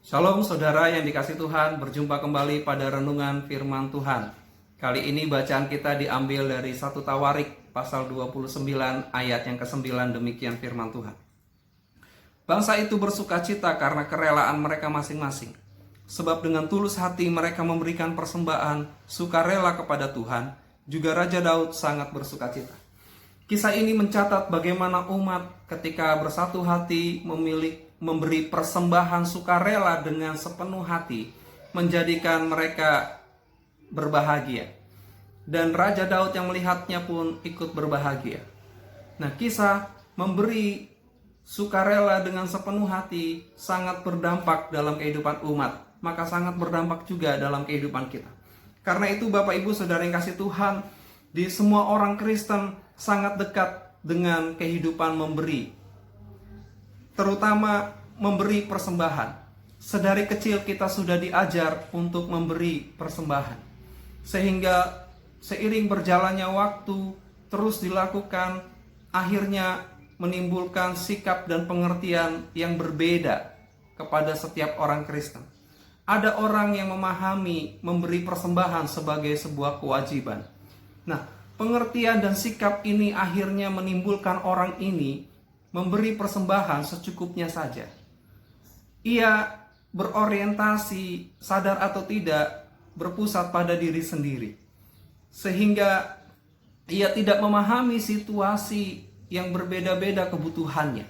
Shalom saudara yang dikasih Tuhan, berjumpa kembali pada renungan firman Tuhan. Kali ini bacaan kita diambil dari 1 Tawarik pasal 29 ayat yang ke-9, demikian firman Tuhan. Bangsa itu bersukacita karena kerelaan mereka masing-masing. Sebab dengan tulus hati mereka memberikan persembahan sukarela kepada Tuhan, juga Raja Daud sangat bersukacita. Kisah ini mencatat bagaimana umat ketika bersatu hati memberi persembahan sukarela dengan sepenuh hati, menjadikan mereka berbahagia. Dan Raja Daud yang melihatnya pun ikut berbahagia. Nah, kisah memberi sukarela dengan sepenuh hati sangat berdampak dalam kehidupan umat, maka sangat berdampak juga dalam kehidupan kita. Karena itu Bapak Ibu Saudara yang kasih Tuhan, di semua orang Kristen sangat dekat dengan kehidupan memberi, terutama memberi persembahan. Sedari kecil kita sudah diajar untuk memberi persembahan, sehingga seiring berjalannya waktu terus dilakukan, akhirnya menimbulkan sikap dan pengertian yang berbeda kepada setiap orang Kristen. Ada orang yang memahami memberi persembahan sebagai sebuah kewajiban. Nah, pengertian dan sikap ini akhirnya menimbulkan orang ini memberi persembahan secukupnya saja. Ia berorientasi, sadar atau tidak, berpusat pada diri sendiri. Sehingga ia tidak memahami situasi yang berbeda-beda kebutuhannya.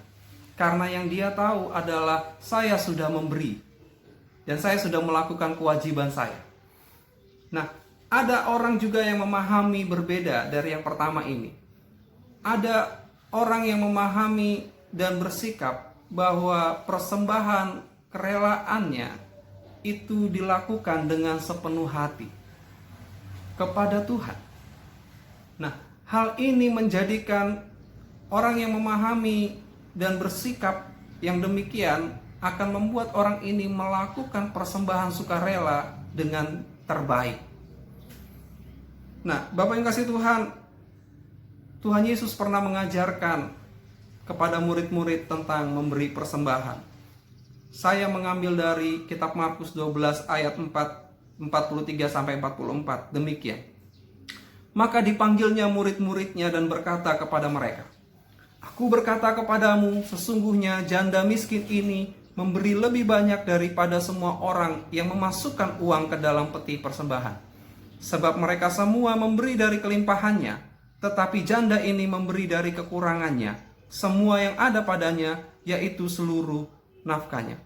Karena yang dia tahu adalah saya sudah memberi dan saya sudah melakukan kewajiban saya. Nah, ada orang juga yang memahami berbeda dari yang pertama ini. Ada orang yang memahami dan bersikap bahwa persembahan kerelaannya itu dilakukan dengan sepenuh hati kepada Tuhan. Nah, hal ini menjadikan orang yang memahami dan bersikap yang demikian akan membuat orang ini melakukan persembahan sukarela dengan terbaik. Nah, Bapak yang kasih Tuhan, Tuhan Yesus pernah mengajarkan kepada murid-murid tentang memberi persembahan. Saya mengambil dari kitab Markus 12 ayat 43-44. Demikian. Maka dipanggilnya murid-muridnya dan berkata kepada mereka, "Aku berkata kepadamu, sesungguhnya janda miskin ini memberi lebih banyak daripada semua orang yang memasukkan uang ke dalam peti persembahan. Sebab mereka semua memberi dari kelimpahannya, tetapi janda ini memberi dari kekurangannya, semua yang ada padanya, yaitu seluruh nafkahnya."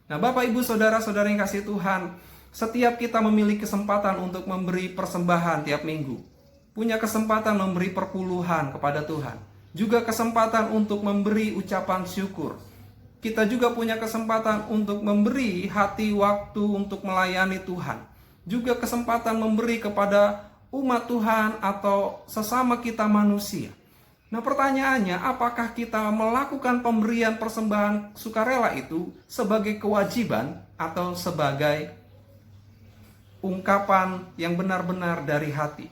Nah, Bapak Ibu Saudara-saudara yang kasih Tuhan, setiap kita memiliki kesempatan untuk memberi persembahan tiap minggu. Punya kesempatan memberi perpuluhan kepada Tuhan. Juga kesempatan untuk memberi ucapan syukur. Kita juga punya kesempatan untuk memberi hati waktu untuk melayani Tuhan. Juga kesempatan memberi kepada umat Tuhan atau sesama kita manusia. Nah, pertanyaannya, apakah kita melakukan pemberian persembahan sukarela itu sebagai kewajiban atau sebagai ungkapan yang benar-benar dari hati?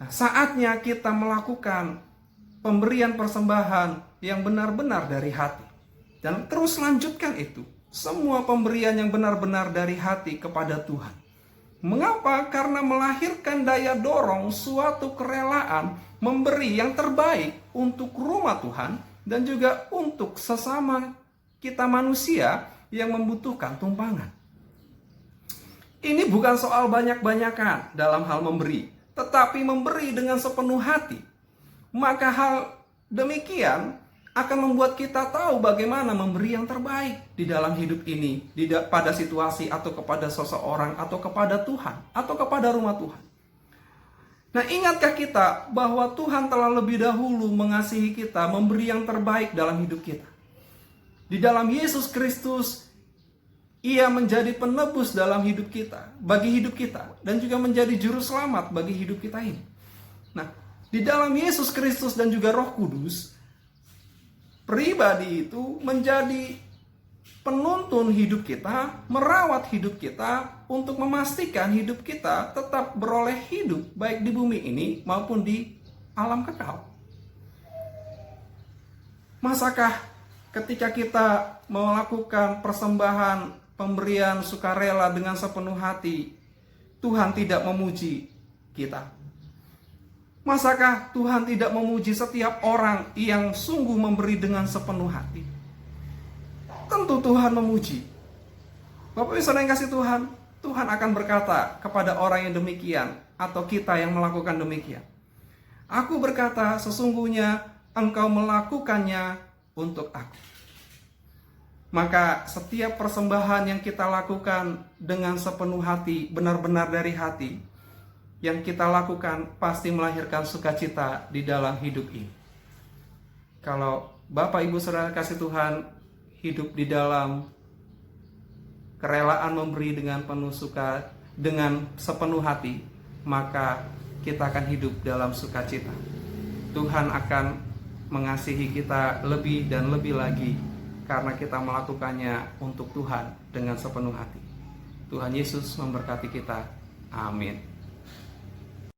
Nah, saatnya kita melakukan pemberian persembahan yang benar-benar dari hati. Dan terus lanjutkan itu, semua pemberian yang benar-benar dari hati kepada Tuhan. Mengapa? Karena melahirkan daya dorong suatu kerelaan memberi yang terbaik untuk rumah Tuhan dan juga untuk sesama kita manusia yang membutuhkan tumpangan. Ini bukan soal banyak-banyakan dalam hal memberi, tetapi memberi dengan sepenuh hati. Maka hal demikian akan membuat kita tahu bagaimana memberi yang terbaik di dalam hidup ini, pada situasi atau kepada seseorang atau kepada Tuhan atau kepada rumah Tuhan. Nah, ingatkah kita bahwa Tuhan telah lebih dahulu mengasihi kita, memberi yang terbaik dalam hidup kita. Di dalam Yesus Kristus, Ia menjadi penebus dalam hidup kita, bagi hidup kita, dan juga menjadi juru selamat bagi hidup kita ini. Nah, di dalam Yesus Kristus dan juga Roh Kudus, pribadi itu menjadi penuntun hidup kita, merawat hidup kita, untuk memastikan hidup kita tetap beroleh hidup, baik di bumi ini maupun di alam kekal. Masakah ketika kita melakukan persembahan pemberian sukarela dengan sepenuh hati, Tuhan tidak memuji kita? Masakah Tuhan tidak memuji setiap orang yang sungguh memberi dengan sepenuh hati? Tentu Tuhan memuji. Bapak Ibu Saudara yang kasih Tuhan, Tuhan akan berkata kepada orang yang demikian, atau kita yang melakukan demikian, "Aku berkata, sesungguhnya engkau melakukannya untuk aku." Maka setiap persembahan yang kita lakukan dengan sepenuh hati, benar-benar dari hati, yang kita lakukan pasti melahirkan sukacita di dalam hidup ini. Kalau Bapak Ibu Saudara kasih Tuhan hidup di dalam kerelaan memberi dengan penuh suka, dengan sepenuh hati, maka kita akan hidup dalam sukacita. Tuhan akan mengasihi kita lebih dan lebih lagi karena kita melakukannya untuk Tuhan dengan sepenuh hati. Tuhan Yesus memberkati kita. Amin.